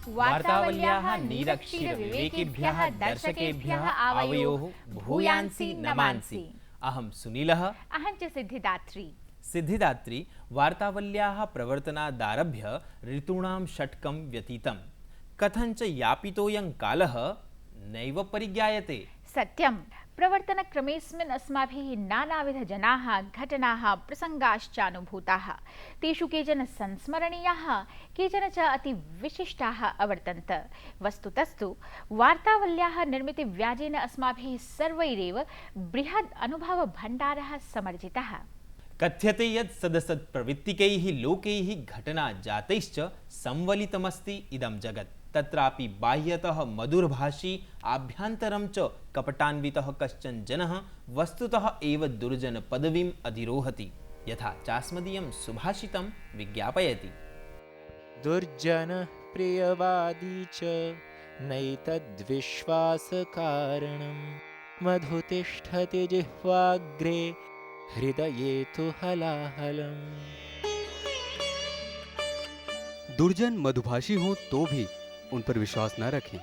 वार्तावल्याः निरक्षीरविवेकिभ्यः दर्शकेभ्यः आवयोः भूयांसि नमांसि। अहं सुनीलः, अहं च सिद्धिदात्री। सिद्धिदात्री वार्तावल्याः प्रवर्तनादारभ्य ऋतूणां षट्कं व्यतीतं, कथञ्च यापितोऽयं कालः नैव परिज्ञायते। सत्यं, प्रवर्तनक्रमेऽस्मिन् अस्माभिः नानाविधजनाः, घटनाः, प्रसङ्गाश्चानुभूताः। तेषु केचन संस्मरणीयाः, केचन च अतिविशिष्टाः अवर्तन्त। वस्तुतस्तु वार्तावल्याः निर्मितिव्याजेन अस्माभिः सर्वैरेव बृहद् अनुभवभण्डारः समर्जितः। कथ्यते यत् सदसत् प्रवृत्तिकैः लोकैः घटनाजातैश्च संवलितमस्ति इदं जगत्। तत्रापि बाह्यतः मधुरभाषी आभ्यन्तरं च कपटान्वितः कश्चन जनः वस्तुतः एव दुर्जनपदवीम् अधिरोहति, यथा चास्मदीयं सुभाषितं विज्ञापयति। दुर्जनः प्रियवादी च नैतद्विश्वासकारणं, मधुतिष्ठति जिह्वाग्रे हृदये तु हलाहलम्। दुर्जन मधुभाषी हों तो भी उन पर विश्वास न रखें।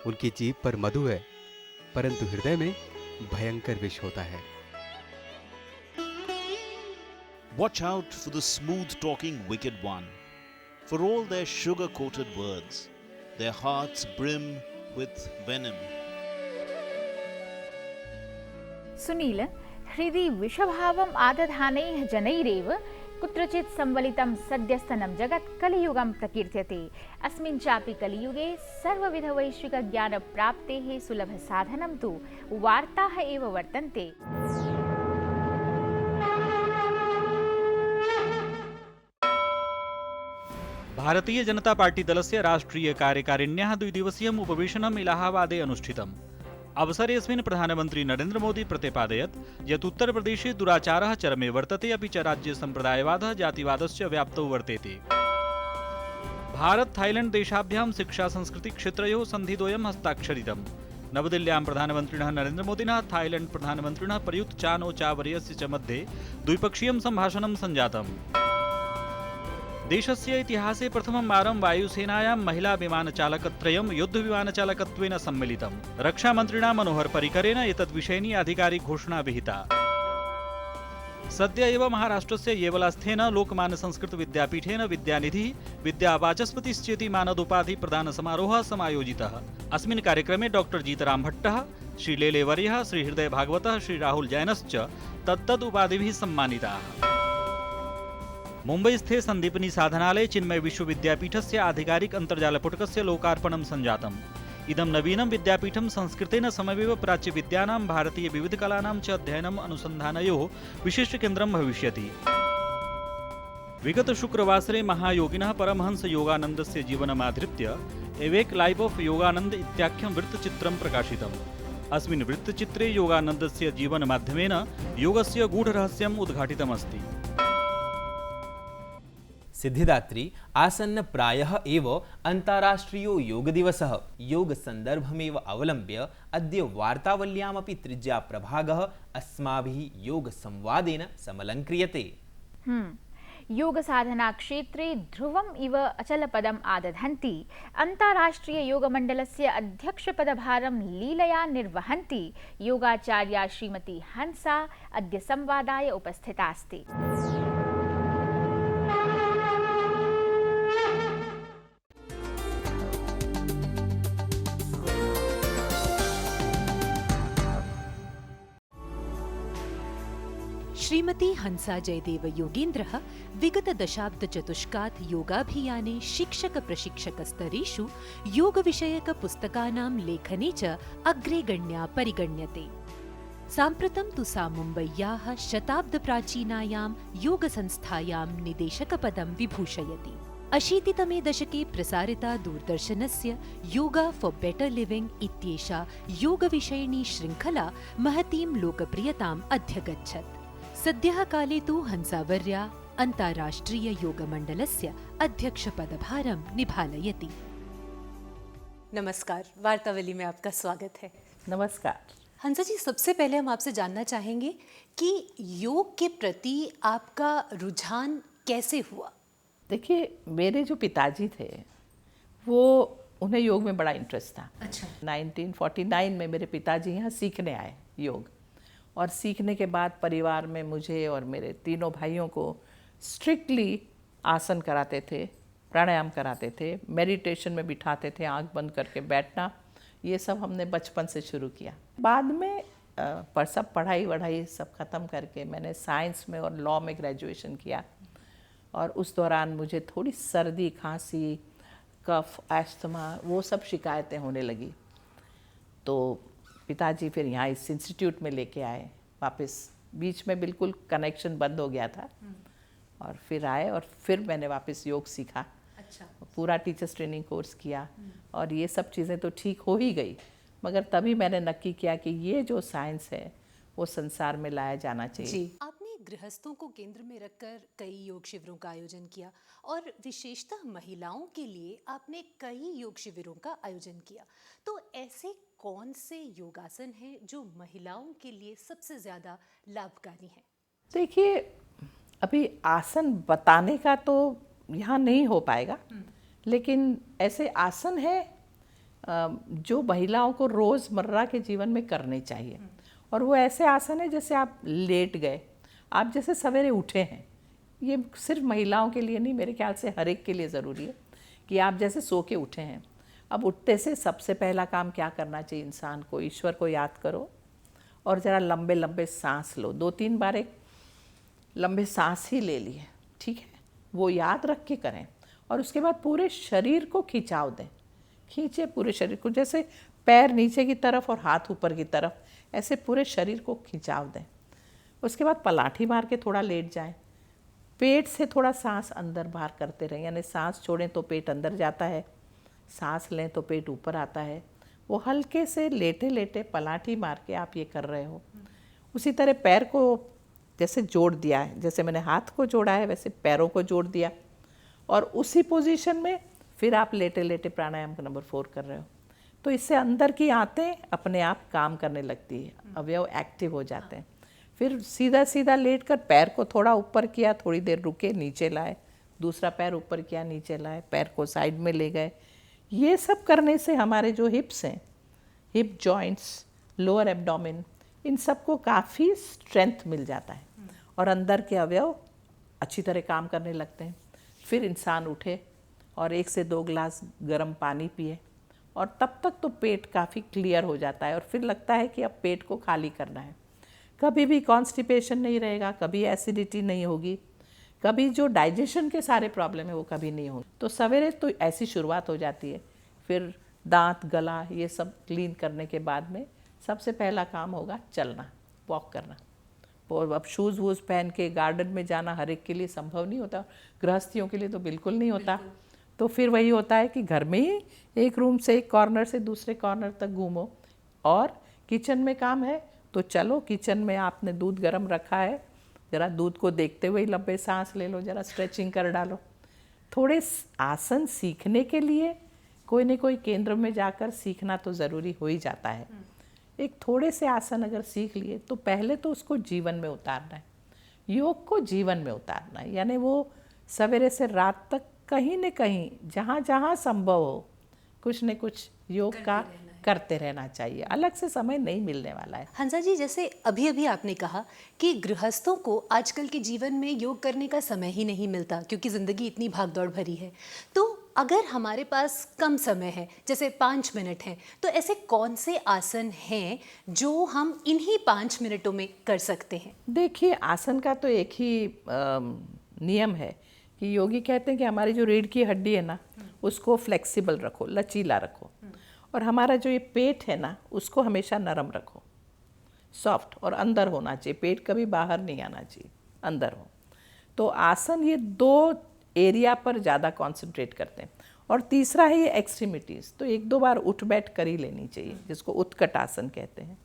उनकी जीभ पर मधु है, परंतु हृदय में भयंकर विष होता है। Watch out for the smooth-talking wicked one. For all their sugar-coated words, their hearts brim with venom. Sunil, हृदि विषभावम् आदधानैः जनैरेव कुत्रचित् संवलितं सद्यस्तनं जगत् कलियुगं प्रकीर्त्यते। अस्मिन् चापि कलियुगे सर्वविधवैश्विकज्ञानप्राप्तेः सुलभसाधनं तु वार्ताः एव वर्तन्ते। भारतीय जनता पार्टी दलस्य राष्ट्रीय कार्यकारिण्याः द्विदिवसीयम् उपवेशनम् इलाहाबादे अनुष्ठितम्। अवसरेऽस्मिन् प्रधानमन्त्री नरेन्द्र मोदी प्रतिपादयत् यत् उत्तरप्रदेशे दुराचारः चरमे वर्तते, अपि च राज्ये सम्प्रदायवादः जातिवादश्च व्याप्तौ वर्तेते। भारत थाईलैंड देशाभ्यां शिक्षा संस्कृति क्षेत्रयोः सन्धिद्वयं हस्ताक्षरितम्। नवदिल्ल्यां प्रधानमन्त्रिणः नरेन्द्र मोदिनः थाईलैंड प्रधानमन्त्रिणः प्रयुत् चान् ओ चा वर्यस्य च मध्ये द्विपक्षीयं सम्भाषणं सञ्जातम्। देशस्य इतिहासे प्रथमं वारं वायुसेनायां महिला विमानचालकत्रयं युद्धविमानचालकत्वेन सम्मिलितम्। रक्षामन्त्रिणा मनोहर पर्रिकरेण एतद्विषयिणी आधिकारिक घोषणा विहिता। सद्य एव महाराष्ट्रस्य येवलास्थेन लोकमान्य संस्कृत विद्यापीठेन विद्यानिधिः विद्यावाचस्पतिश्चेति मानदोपाधि प्रदान समारोहः समायोजितः। अस्मिन् कार्यक्रमे डॉक्टर जीतराम भट्टः, श्री लेलेवर्यः, श्री हृदय भागवतः, श्री राहुल जैनश्च तत्तद् उपाधिभिः सम्मानिताः। मुम्बईस्थे सन्दीपनी साधनालये चिन्मय विश्वविद्यापीठस्य आधिकारिक अन्तर्जालपुटकस्य लोकार्पणं सञ्जातम्। इदं नवीनं विद्यापीठं संस्कृतेन सममेव प्राच्यविद्यानां, भारतीय विविधकलानां च अध्ययनम् अनुसन्धानयोः विशिष्टकेन्द्रं भविष्यति। विगत शुक्रवासरे महायोगिनः परमहंस योगानन्दस्य जीवनमाधृत्य एवेक लाइफ ऑफ योगानन्द इत्याख्यं वृत्तचित्रं प्रकाशितम्। अस्मिन् वृत्तचित्रे योगानन्दस्य जीवनमाध्यमेन योगस्य गूढरहस्यम् उद्घाटितमस्ति। सिद्धिदात्री, आसन्न प्रायः एव अन्ताराष्ट्रियो योगदिवसः। योगसन्दर्भमेव अवलम्ब्य अद्य वार्तावल्यामपि तृतीयप्रभागः अस्माभिः योगसंवादेन समलङ्क्रियते। योगसाधनाक्षेत्रे ध्रुवम् इव अचलपदम् आदधन्ति, अन्ताराष्ट्रिययोगमण्डलस्य अध्यक्षपदभारं लीलया निर्वहन्ति योगाचार्या श्रीमती हंसा अद्य संवादाय उपस्थिता अस्ति। श्रीमती हंसा जयदेव योगेन्द्रः विगत दशाब्दचतुष्कात् योगाभियाने शिक्षक-प्रशिक्षकस्तरेषु योगविषयकपुस्तकानां लेखने च अग्रेगण्या परिगण्यते। साम्प्रतं तु सा मुम्बय्याः शताब्दप्राचीनायां योगसंस्थायां निदेशकपदं विभूषयति। 80तमे दशके प्रसारिता दूरदर्शनस्य योगा फॉर बेटर लिविंग इत्येषा योगविषयिणी शृङ्खला महतीं लोकप्रियताम् अध्यगच्छत्। सद्यः काले तु हंसावर्या अन्ताराष्ट्रिय योगमण्डलस्य अध्यक्षपदभारं निभालयति। नमस्कार, वार्तावली में आपका स्वागत है। नमस्कार हंसा जी, सबसे पहले हम आपसे जानना चाहेंगे कि योग के प्रति आपका रुझान कैसे हुआ? देखिए, मेरे जो पिताजी थे वो उन्हें योग में बड़ा इंटरेस्ट था। अच्छा। 1949 में मेरे पिताजी यहाँ सीखने आए योग, और सीखने के बाद परिवार में मुझे और मेरे तीनों भाइयों को स्ट्रिक्टली आसन कराते थे, प्राणायाम कराते थे, मेडिटेशन में बिठाते थे, आंख बंद करके बैठना। ये सब हमने बचपन से शुरू किया। बाद में पर सब पढ़ाई वढ़ाई सब ख़त्म करके मैंने साइंस में और लॉ में ग्रेजुएशन किया, और उस दौरान मुझे थोड़ी सर्दी, खांसी, कफ, एस्थमा, वो सब शिकायतें होने लगी। तो पिताजी फिर यहाँ इस इंस्टीट्यूट में लेके आए वापस। बीच में बिल्कुल कनेक्शन बंद हो गया था, और फिर आए और फिर मैंने वापस योग सीखा। अच्छा। पूरा टीचर्स ट्रेनिंग कोर्स किया, और ये सब चीज़ें तो ठीक हो ही गई, मगर तभी मैंने नक्की किया कि ये जो साइंस है वो संसार में लाया जाना चाहिए। जी, आपने गृहस्थों को केंद्र में रखकर कई योग शिविरों का आयोजन किया, और विशेषतः महिलाओं के लिए आपने कई योग शिविरों का आयोजन किया। तो ऐसे कौन से योगासन हैं जो महिलाओं के लिए सबसे ज़्यादा लाभकारी हैं? देखिए, अभी आसन बताने का तो यहाँ नहीं हो पाएगा, लेकिन ऐसे आसन है जो महिलाओं को रोज़मर्रा के जीवन में करने चाहिए। और वो ऐसे आसन है जैसे आप लेट गए, आप जैसे सवेरे उठे हैं। ये सिर्फ महिलाओं के लिए नहीं, मेरे ख्याल से हर एक के लिए ज़रूरी है कि आप जैसे सो के उठे हैं। अब उठते से सबसे पहला काम क्या करना चाहिए इंसान को? ईश्वर को याद करो और ज़रा लंबे लंबे सांस लो। 2-3 बार एक लंबे सांस ही ले लिए, ठीक है? वो याद रख के करें, और उसके बाद पूरे शरीर को खिंचाव दें। खींचे पूरे शरीर को, जैसे पैर नीचे की तरफ और हाथ ऊपर की तरफ, ऐसे पूरे शरीर को खिंचाव दें। उसके बाद पलाठी मार के थोड़ा लेट जाएं। पेट से थोड़ा सांस अंदर बाहर करते रहें, यानी सांस छोड़ें तो पेट अंदर जाता है, सांस लें तो पेट ऊपर आता है। वो हल्के से लेटे लेटे पलाठी मार के आप ये कर रहे हो। उसी तरह पैर को जैसे जोड़ दिया है, जैसे मैंने हाथ को जोड़ा है वैसे पैरों को जोड़ दिया, और उसी पोजीशन में फिर आप लेटे लेटे प्राणायाम का नंबर 4 कर रहे हो। तो इससे अंदर की आंतें अपने आप काम करने लगती है, अवयव एक्टिव हो जाते हैं। फिर सीधा सीधा लेटकर पैर को थोड़ा ऊपर किया, थोड़ी देर रुके, नीचे लाए, दूसरा पैर ऊपर किया, नीचे लाए, पैर को साइड में ले गए। ये सब करने से हमारे जो हिप्स हैं, हिप जॉइंट्स, लोअर एब्डोमेन, इन सबको काफ़ी स्ट्रेंथ मिल जाता है, और अंदर के अवयव अच्छी तरह काम करने लगते हैं। फिर इंसान उठे और 1 से 2 गिलास गर्म पानी पिए, और तब तक तो पेट काफ़ी क्लियर हो जाता है, और फिर लगता है कि अब पेट को खाली करना है। कभी भी कॉन्स्टिपेशन नहीं रहेगा, कभी एसिडिटी नहीं होगी, कभी जो डाइजेशन के सारे प्रॉब्लम है वो कभी नहीं होंगे। तो सवेरे तो ऐसी शुरुआत हो जाती है। फिर दांत, गला, ये सब क्लीन करने के बाद में सबसे पहला काम होगा चलना, वॉक करना। और अब शूज़ वूज़ पहन के गार्डन में जाना हर एक के लिए संभव नहीं होता, गृहस्थियों के लिए तो बिल्कुल नहीं होता। तो फिर वही होता है कि घर में ही एक रूम से एक कॉर्नर से दूसरे कॉर्नर तक घूमो, और किचन में काम है तो चलो किचन में आपने दूध गर्म रखा है, ज़रा दूध को देखते हुए लंबे सांस ले लो, ज़रा स्ट्रेचिंग कर डालो। थोड़े आसन सीखने के लिए कोई न कोई केंद्र में जाकर सीखना तो ज़रूरी हो ही जाता है। एक थोड़े से आसन अगर सीख लिए तो पहले तो उसको जीवन में उतारना है, योग को जीवन में उतारना है। यानी वो सवेरे से रात तक कहीं न कहीं जहाँ जहाँ संभव हो कुछ न कुछ योग का करते रहना चाहिए। अलग से समय नहीं मिलने वाला है। हंसा जी, जैसे अभी अभी आपने कहा कि गृहस्थों को आजकल के जीवन में योग करने का समय ही नहीं मिलता, क्योंकि ज़िंदगी इतनी भागदौड़ भरी है। तो अगर हमारे पास कम समय है, जैसे 5 मिनट हैं, तो ऐसे कौन से आसन हैं जो हम इन्हीं 5 मिनटों में कर सकते हैं? देखिए, आसन का तो एक ही नियम है कि योगी कहते हैं कि हमारी जो रीढ़ की हड्डी है ना, उसको फ्लेक्सिबल रखो, लचीला रखो, और हमारा जो ये पेट है ना, उसको हमेशा नरम रखो, सॉफ्ट, और अंदर होना चाहिए। पेट कभी बाहर नहीं आना चाहिए, अंदर हो। तो आसन ये 2 एरिया पर ज़्यादा कंसंट्रेट करते हैं। और तीसरा है ये एक्सट्रीमिटीज़, तो 1-2 बार उठ बैठ कर ही लेनी चाहिए, जिसको उत्कट आसन कहते हैं,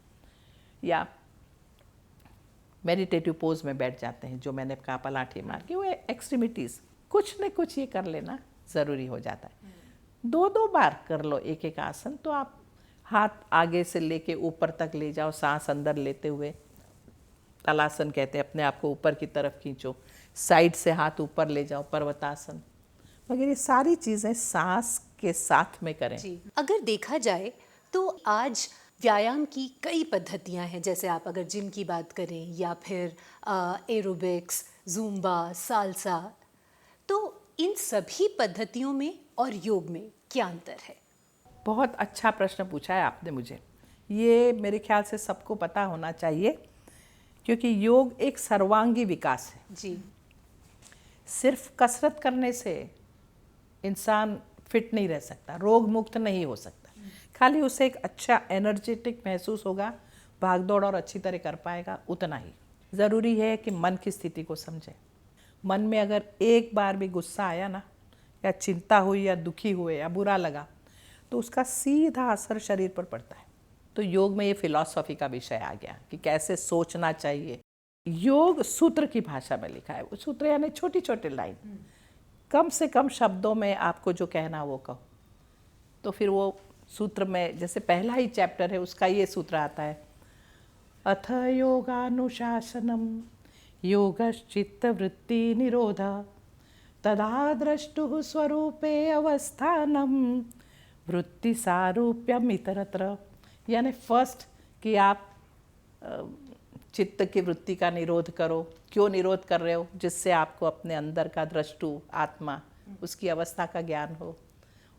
या मेडिटेटिव पोज में बैठ जाते हैं, जो मैंने कहा पलाठी मार के। वो एक्सट्रीमिटीज़ कुछ न कुछ ये कर लेना ज़रूरी हो जाता है। 2-2 बार कर लो एक आसन, तो आप हाथ आगे से लेके ऊपर तक ले जाओ, सांस अंदर लेते हुए, तलासन कहते हैं, अपने आप को ऊपर की तरफ खींचो, साइड से हाथ ऊपर ले जाओ, पर्वतासन वगैरह। सारी चीज़ें सांस के साथ में करें। जी, अगर देखा जाए तो आज व्यायाम की कई पद्धतियां हैं, जैसे आप अगर जिम की बात करें या फिर एरोबिक्स, ज़ुम्बा, साल्सा, तो इन सभी पद्धतियों में और योग में क्या अंतर है? बहुत अच्छा प्रश्न पूछा है आपने मुझे। ये मेरे ख्याल से सबको पता होना चाहिए, क्योंकि योग एक सर्वांगी विकास है। जी, सिर्फ कसरत करने से इंसान फिट नहीं रह सकता, रोग मुक्त नहीं हो सकता। खाली उसे एक अच्छा एनर्जेटिक महसूस होगा, भाग दौड़ और अच्छी तरह कर पाएगा, उतना ही। ज़रूरी है कि मन की स्थिति को समझें। मन में अगर एक बार भी गुस्सा आया ना, या चिंता हुई या दुखी हुए या बुरा लगा, तो उसका सीधा असर शरीर पर पड़ता है। तो योग में ये फिलॉसफी का विषय आ गया कि कैसे सोचना चाहिए। योग सूत्र की भाषा में लिखा है। वो सूत्र यानी छोटी छोटी लाइन, कम से कम शब्दों में आपको जो कहना वो कहो। तो फिर वो सूत्र में, जैसे पहला ही चैप्टर है उसका ये सूत्र आता है, अथ योगानुशासनम योगश्चित्तवृत्ति निरोध तदा द्रष्टुः स्वरूपे अवस्थानम वृत्ति सारूप्यम इतरत्र। यानी फर्स्ट कि आप चित्त की वृत्ति का निरोध करो। क्यों निरोध कर रहे हो? जिससे आपको अपने अंदर का द्रष्टु आत्मा, उसकी अवस्था का ज्ञान हो,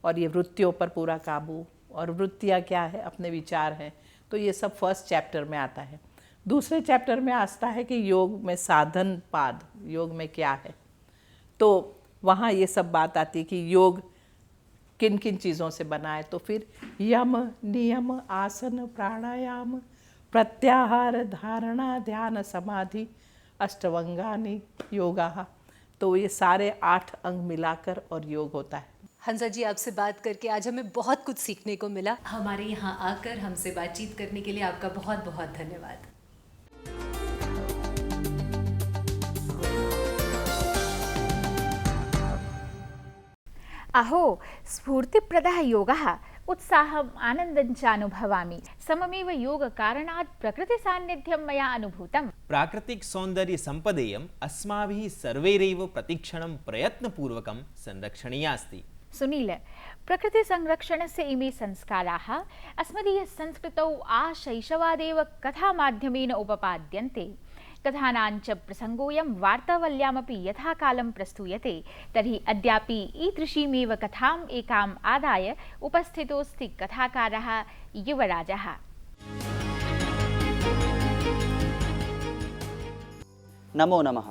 और ये वृत्तियों पर पूरा काबू। और वृत्तियाँ क्या है? अपने विचार हैं। तो ये सब फर्स्ट चैप्टर में आता है। दूसरे चैप्टर में आता है कि योग में साधन पाद, योग में क्या है। तो वहाँ ये सब बात आती है कि योग किन किन चीज़ों से बना है। तो फिर यम, नियम, आसन, प्राणायाम, प्रत्याहार, धारणा, ध्यान, समाधि, अष्टांगानि योगा। तो ये सारे 8 अंग मिलाकर और योग होता है। हंसा जी, आपसे बात करके आज हमें बहुत कुछ सीखने को मिला। हमारे यहाँ आकर हमसे बातचीत करने के लिए आपका बहुत बहुत धन्यवाद। अहो स्फूर्तिप्रदः योगः उत्साहम् आनन्दं च अनुभवामि। सममेव योगकारणात् प्रकृतिसान्निध्यं मया अनुभूतम्। प्राकृतिक सौन्दर्य सम्पदेयम् अस्माभिः सर्वैरेव प्रतिक्षणं प्रयत्नपूर्वकं संरक्षणीया अस्ति। सुनील, प्रकृतिसंरक्षणस्य इमे संस्काराः अस्मदीयसंस्कृतौ आशैशवादेव कथामाध्यमेन उपपाद्यन्ते। कथानाञ्च प्रसङ्गोऽयं वार्तावल्यामपि यथा कालं प्रस्तूयते, तर्हि अद्यापि ईदृशीमेव कथाम् एकाम् आदाय उपस्थितोऽस्ति कथाकारः युवराजः। नमो नमः।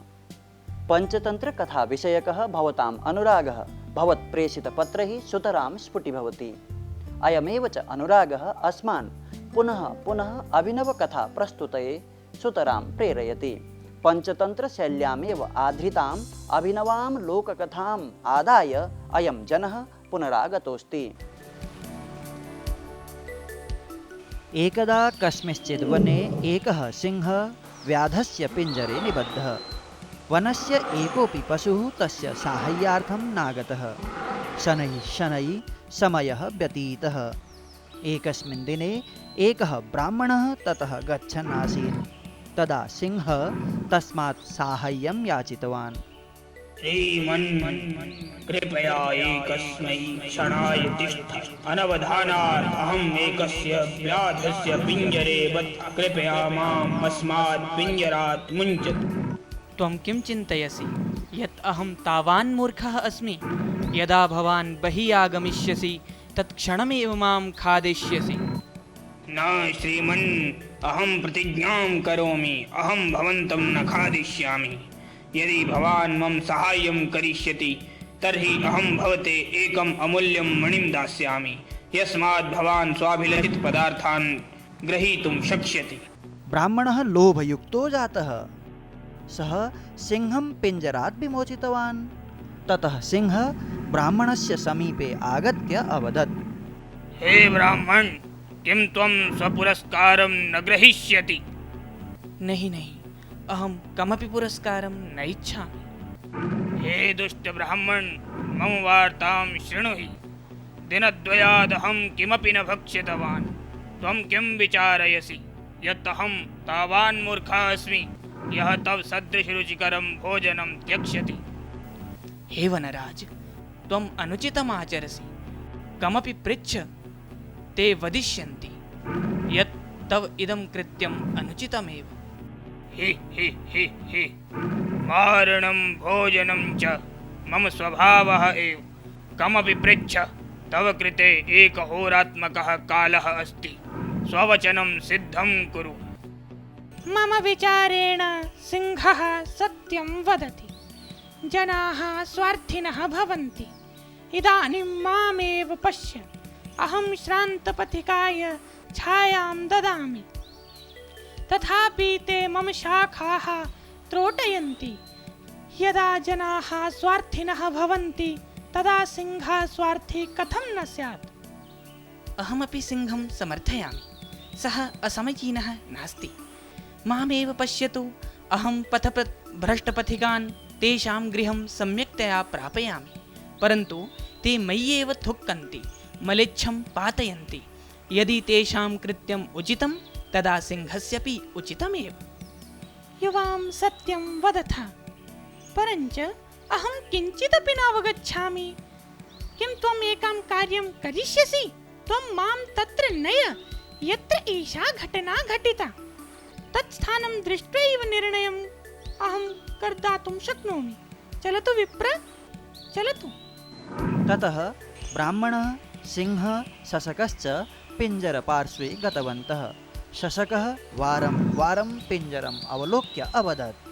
पंचतन्त्रकथाविषयकः भवताम् अनुरागः भवत्प्रेषितपत्रैः सुतरां स्फुटीभवति। अयमेव च अनुरागः अस्मान् पुनः पुनः अभिनवकथा प्रस्तुतये सुतरां प्रेरयति। पंचतन्त्रशैल्यामेव आधृताम् अभिनवां लोककथाम् आदाय अयं जनः पुनरागतोऽस्ति। एकदा कस्मिंश्चित् वने एकः सिंहः व्याधस्य पिञ्जरे निबद्धः। वनस्य एकोऽपि पशुः तस्य साहाय्यार्थं नागतः। शनैः शनैः समयः व्यतीतः। एकस्मिन् दिने एकः ब्राह्मणः ततः गच्छन् आसीत्। तदा सिंहः तस्मात् साहाय्यं याचितवान्। श्रीमन् कृपया एकस्मै क्षणाय तिष्ठ। अनवधानात् अहम् एकस्य व्याधस्य पिञ्जरे बद्धः। कृपया माम् अस्मात् पिञ्जरात् मुञ्चतु। त्वं किं चिन्तयसि यत् अहं तावान् मूर्खः अस्मि? यदा भवान् बहिः आगमिष्यसि तत्क्षणमेव मां खादिष्यसि। न श्रीमन्, अहं प्रतिज्ञां करोमि, अहं भवन्तं न खादिष्यामि। यदि भवान् मम साहाय्यं करिष्यति तर्हि अहं भवते एकम् अमूल्यं मणिं दास्यामि, यस्मात् भवान् स्वाभिलषितपदार्थान् ग्रहीतुं शक्ष्यति। ब्राह्मणः लोभयुक्तो जातः। सः सिंहं पिञ्जरात् विमोचितवान्। ततः सिंहः ब्राह्मणस्य समीपे आगत्य अवदत्। हे ब्राह्मण, किं त्वं स्वपुरस्कारं न ग्रहीष्यति? नहीं नहीं, अहं कमपि पुरस्कारं न इच्छामि। हे दुष्ट ब्राह्मण, मम वार्तां शृणु हि। दिनद्वयात् अहं किमपि न भक्षितवान्। त्वं किं विचारयसि यत् अहं तावान् मूर्खः अस्मि यः तव सदृशरुचिकरं भोजनं त्यक्ष्यति? हे वनराज, त्वम् अनुचितम् आचरसि। कमपि पृच्छ ते वदिष्यन्ति यत् तव इदं कृत्यम् अनुचितमेव। हि हि हि हि मारणं भोजनं च मम स्वभावः एव। कमपि पृच्छ, तव कृते एकहोरात्मकः कालः अस्ति। स्ववचनं सिद्धं कुरु। मम विचारेण सिंहः सत्यं वदति। जनाः स्वार्थिनः भवन्ति। इदानीं मामेव पश्य, अहं श्रान्तपथिकाय छायां ददामि, तथापि ते मम शाखाः त्रोटयन्ति। यदा जनाः स्वार्थिनः भवन्ति तदा सिंहः स्वार्थी कथं न स्यात्? अहमपि सिंहं समर्थयामि। सः असमीचीनः नास्ति। मामेव पश्यतु, अहं भ्रष्टपथिकान् तेषां गृहं सम्यक्तया प्रापयामि, परन्तु ते मय्येव थुक्कन्ति, मलेच्छं पातयन्ति। यदि तेषां कृत्यम् उचितं तदा सिंहस्यपि उचितमेव। युवां सत्यं वदथ, परञ्च अहं किञ्चिदपि नावगच्छामि। किं त्वम् एकं कार्यं करिष्यसि? त्वं मां तत्र नय यत्र एषा घटना घटिता। तत् स्थानं दृष्ट्वैव निर्णयम् अहं कर्तुं शक्नोमि। चलतु विप्र, चलतु। ततः ब्राह्मणः, सिंहः, शशकश्च पिञ्जरपार्श्वे गतवन्तः। शशकः वारं वारं पिञ्जरम् अवलोक्य अवदत्,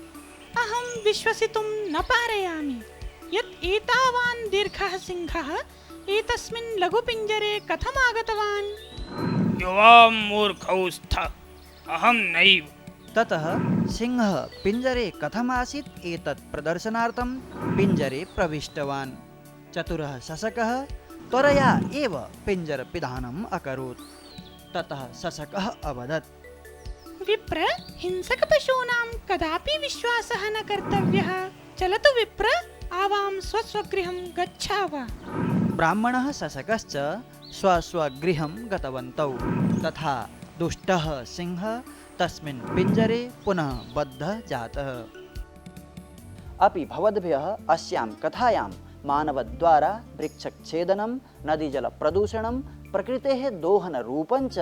अहं विश्वसितुं न पारयामि यत् एतावान् दीर्घः सिंहः एतस्मिन् लघुपिञ्जरे कथम् आगतवान्। युवां मूर्खौ स्थ, अहं नैव। ततः सिंहः पिञ्जरे कथमासीत् एतत् प्रदर्शनार्थं पिञ्जरे प्रविष्टवान्। चतुरः शशकः त्वरया एव पिञ्जरपिधानम् अकरोत्। ततः शशकः अवदत्, विप्र, हिंसकपशूनां कदापि विश्वासः न कर्तव्यः। चलतु विप्र, आवां स्वस्वगृहं गच्छाव। ब्राह्मणः शशकश्च स्वस्वगृहं गतवन्तौ। तथा दुष्टः सिंहः तस्मिन् पिञ्जरे पुनः बद्धः जातः। अपि भवद्भ्यः अस्यां कथायां मानवद्वारा वृक्षच्छेदनं, नदीजलप्रदूषणं, प्रकृतेः दोहनरूपञ्च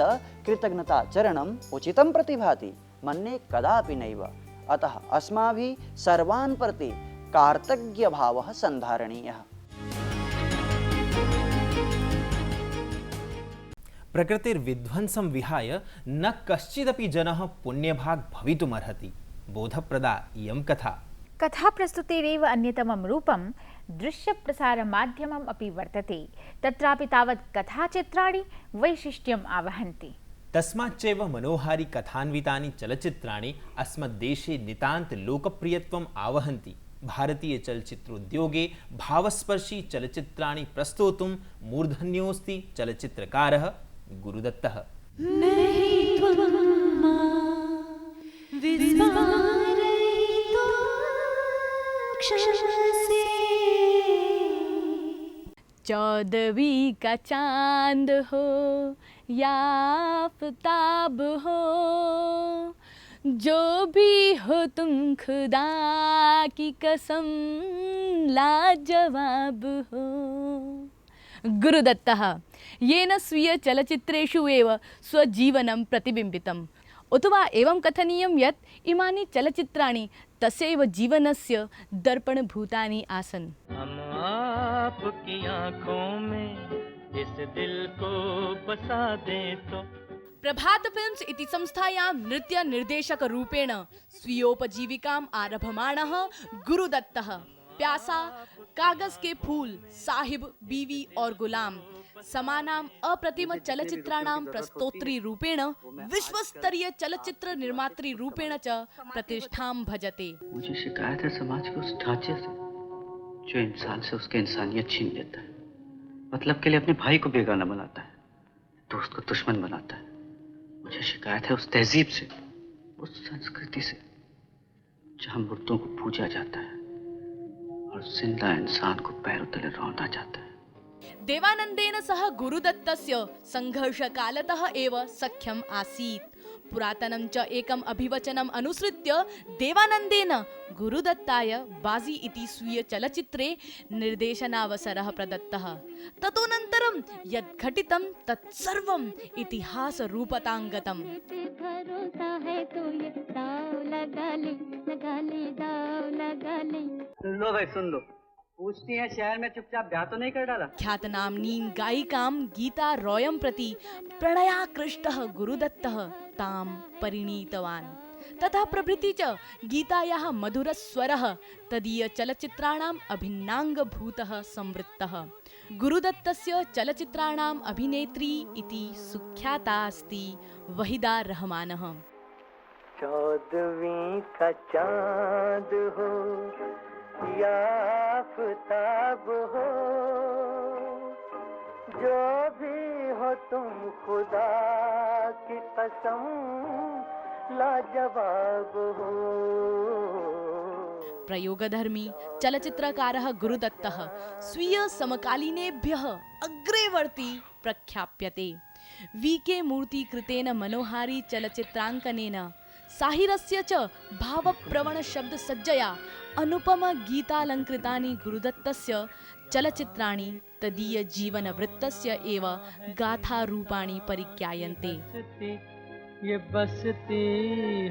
कृतज्ञताचरणम् उचितं प्रतिभाति। मन्ये कदापि नैव। अतः अस्माभिः सर्वान् प्रति कार्तज्ञभावः सन्धारणीयः। प्रकृतिर्विध्वंसं विहाय न कश्चिदपि जनः पुण्यभाग् भवितुमर्हति। बोधप्रदा इयं कथा। कथाप्रस्तुतेरेव अन्यतमं रूपं दृश्यप्रसारमाध्यमम् अपि वर्तते। तत्रापि तावत् कथाचित्राणि वैशिष्ट्यम् आवहन्ति। तस्माच्चैव मनोहारि कथान्वितानि चलच्चित्राणि अस्मद्देशे नितान्त लोकप्रियत्वम् आवहन्ति। भारतीयचलच्चित्रोद्योगे भावस्पर्शी चलच्चित्राणि प्रस्तोतुं मूर्धन्योऽस्ति चलच्चित्रकारः गुरुदत्तः। चौदहवीं का चांद हो या आफताब हो, जो भी हो तुम खुदा की कसम लाजवाब हो। गुरुदत्तः येन स्वीय चलचित्रेषु एव स्वजीवनं प्रतिबिम्बितम्। अथवा एवं कथनीयं यत् इमानि चलचित्राणि तस्यैव जीवनस्य दर्पणभूतानि आसन्। हम आपकी आँखों में इस दिल को बसा दें तो। प्रभात फिल्म्स इति संस्थायां नृत्य निर्देशक रूपेण स्वीयोपजीविकाम् आरभमाणः गुरुदत्तः प्यासा, कागज के फूल, साहिब, बीवी और गुलाम समानाम अप्रतिम चलचित्राणां प्रस्तोत्री रूपेण विश्वस्तरीय चलचित्र निर्मात्री रूपेण च प्रतिष्ठां भजते। मुझे शिकायत है समाज के उस ढांचे से जो इंसान से उसकी इंसानियत छीन लेता है, मतलब के लिए अपने भाई को बेगाना बनाता है, दोस्त को दुश्मन बनाता है। मुझे शिकायत है उस तहजीब से, उस संस्कृति से जहां मुर्दों को पूजा जाता है और जिंदा इंसान को पैरों तले रौंदा जाता है। देवानंदेन सह गुरुदत्तस्य संघर्षकालतः एव सख्यम् आसीत्। पुरातनं च एकम् अभिवचनम् अनुसृत्य देवानन्देन गुरुदत्ताय बाजी इति स्वीय चलचित्रे निर्देशनावसरः प्रदत्तः। तदनन्तरं यद् घटितं तत् सर्वम् इतिहासरूपताङ्गतम्। लो भाई सुन लो, पूछती है शहर में चुपचाप ब्याह तो नहीं कर डाला? ख्यातनाम्नीं गायिकां गीता रॉयं प्रति प्रणयाकृष्टः गुरुदत्तः तां परिणीतवान्। तथा प्रभृति च गीतायाः मधुरस्वरः तदीय चलचित्राणाम् अभिन्नाङ्गभूतः संवृत्तः। गुरुदत्तस्य चलचित्राणाम् अभिनेत्री इति सुख्याता अस्ति वहीदा रहमानः। 14वीं का चांद हो या आफताब हो, जो भी हो तुम खुदा की कसम लाजवाब हो। प्रयोगधर्मी चलचित्रकारः गुरुदत्तः स्वीय समकालीनेभ्यः अग्रेवर्ती प्रख्याप्यते। वी.के. मूर्ति कृतेन मनोहारी चलचित्राङ्कनेन साहिरस्य च भावप्रवण शब्दसज्जया अनुपम गीतालङ्कृतानि गुरुदत्तस्य चलचित्राणि तदीय जीवनवृत्तस्य एव गाथारूपाणि परिज्ञायन्ते। ये बसती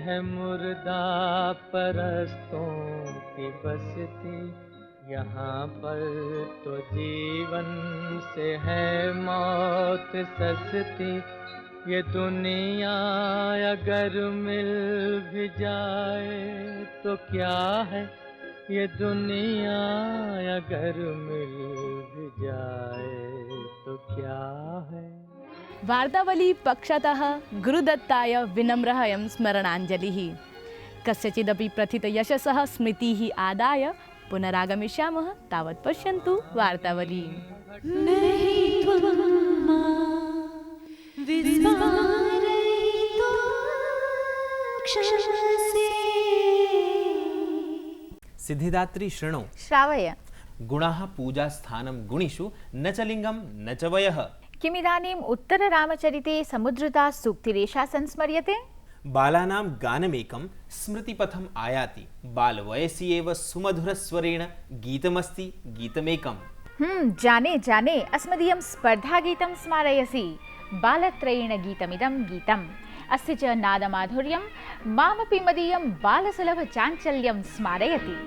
है मुर्दा परस्तों की बसती, यहाँ पर तो जीवन से है मौत सस्ती। ये दुनिया अगर मिल भी जाए तो क्या है, ये दुनिया अगर मिल भी जाए तो क्या है। वार्तावली पक्षतः गुरुदत्ताय विनम्रः अयं स्मरणाञ्जलिः। कस्यचिदपि प्रथितयशसः स्मृतिः आदाय पुनरागमिष्यामः। तावत् पश्यन्तु वार्तावली। सिद्धिदात्री शृणु श्रावय। गुणाः पूजास्थानं गुणिषु न च लिङ्गं न च वयः। किमिदानीम् उत्तररामचरिते समुद्रता सूक्तिरेषा संस्मर्यते। बालानां गानमेकं स्मृतिपथम् आयाति। बालवयसि एव सुमधुरस्वरेण गीतमस्ति गीतमेकम्। जाने जाने, अस्मदीयं स्पर्धागीतं स्मारयसि। बालत्रयेण गीतमिदं गीतम्। अस्य च नादमाधुर्यं मामपि मदीयं बालसुलभ चाञ्चल्यं स्मारयति।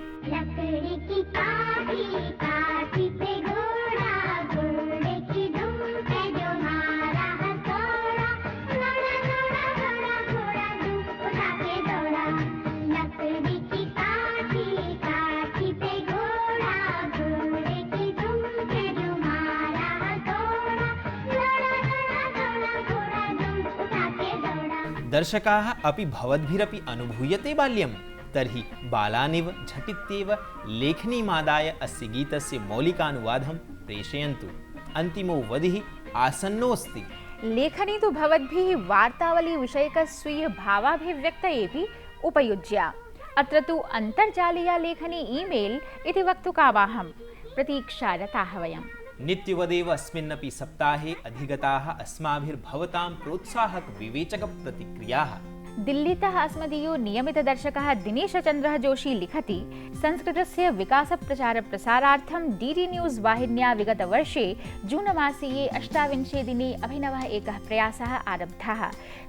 दर्शकाः अपि भवद्भिरपि अनुभूयते बाल्यं तर्हि बालानिव झटित्येव लेखनीमादाय अस्य गीतस्य मौलिकानुवादं प्रेषयन्तु। अन्तिमो वधिः आसन्नोऽस्ति। लेखनी तु भवद्भिः वार्तावली विषयकस्वीय भावाभिव्यक्तयेपि उपयुज्या। अत्र तु अन्तर्जालीया लेखनी ईमेल इति वक्तुकावाहं। प्रतीक्षारताः वयम्। नित्यवदेव अस्मिन्नपि सप्ताहे अधिगताः अस्माभिर्भवतां प्रोत्साहक विवेचक प्रतिक्रियाः। दिल्लीतः अस्मदीयो नियमितदर्शकः दिनेशचन्द्रः जोशी लिखति, संस्कृतस्य विकासप्रचारप्रसारार्थं डीडी न्यूज़ वाहिन्या विगतवर्षे जूनमासीये 28 दिने अभिनवः एकः प्रयासः आरब्धः।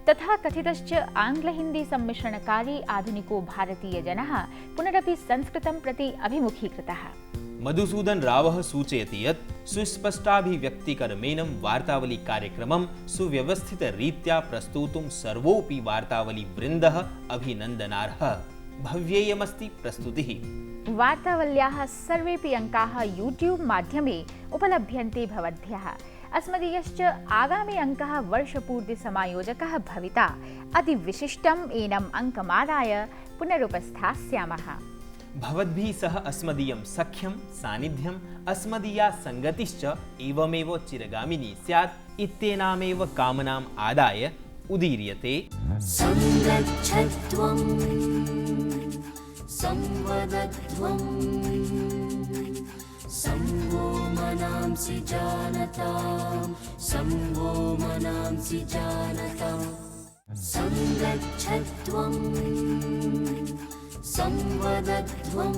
तथा कथितश्च आङ्ग्लहिन्दी सम्मिश्रणकारी आधुनिको भारतीयजनः पुनरपि संस्कृतं प्रति अभिमुखीकृतः। मधुसूदन रावः सूचयति यत् सुस्पष्टाभिव्यक्तिकरमेनं वार्तावली कार्यक्रमं सुव्यवस्थितरीत्या प्रस्तोतुं सर्वोऽपि वार्तावलीवृन्दः अभिनन्दनार्हः। भव्येयमस्ति प्रस्तुतिः। वार्तावल्याः सर्वेऽपि अङ्काः यूट्यूब माध्यमे उपलभ्यन्ते भवद्भ्यः। अस्मदीयश्च आगामी अङ्कः वर्षपूर्तिसमायोजकः भविता अतिविशिष्टम् एनम् अङ्कमादाय पुनरुपस्थास्यामः। भवद्भिः सह अस्मदीयं सख्यं सान्निध्यम् अस्मदीया संगतिश्च एवमेव चिरगामिनी स्यात् इत्येनामेव कामनाम् आदाय उदीर्यते। संरक्षध्वं संवदध्वं संवो मनांसि जानतां संवो मनांसि जानताम्। संगच्छध्वं संवदध्वं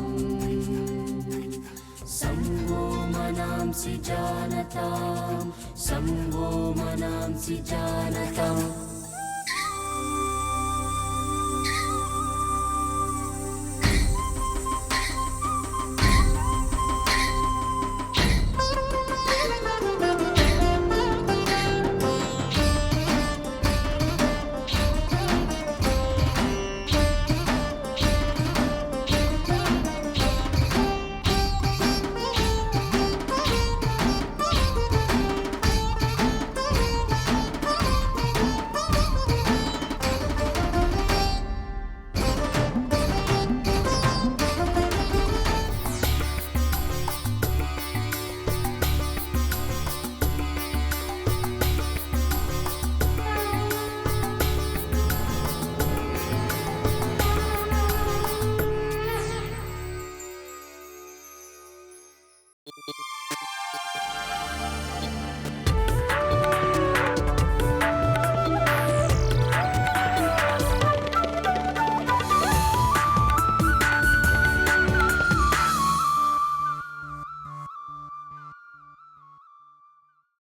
संवो मनांसि जानतां संवो मनांसि जानताम्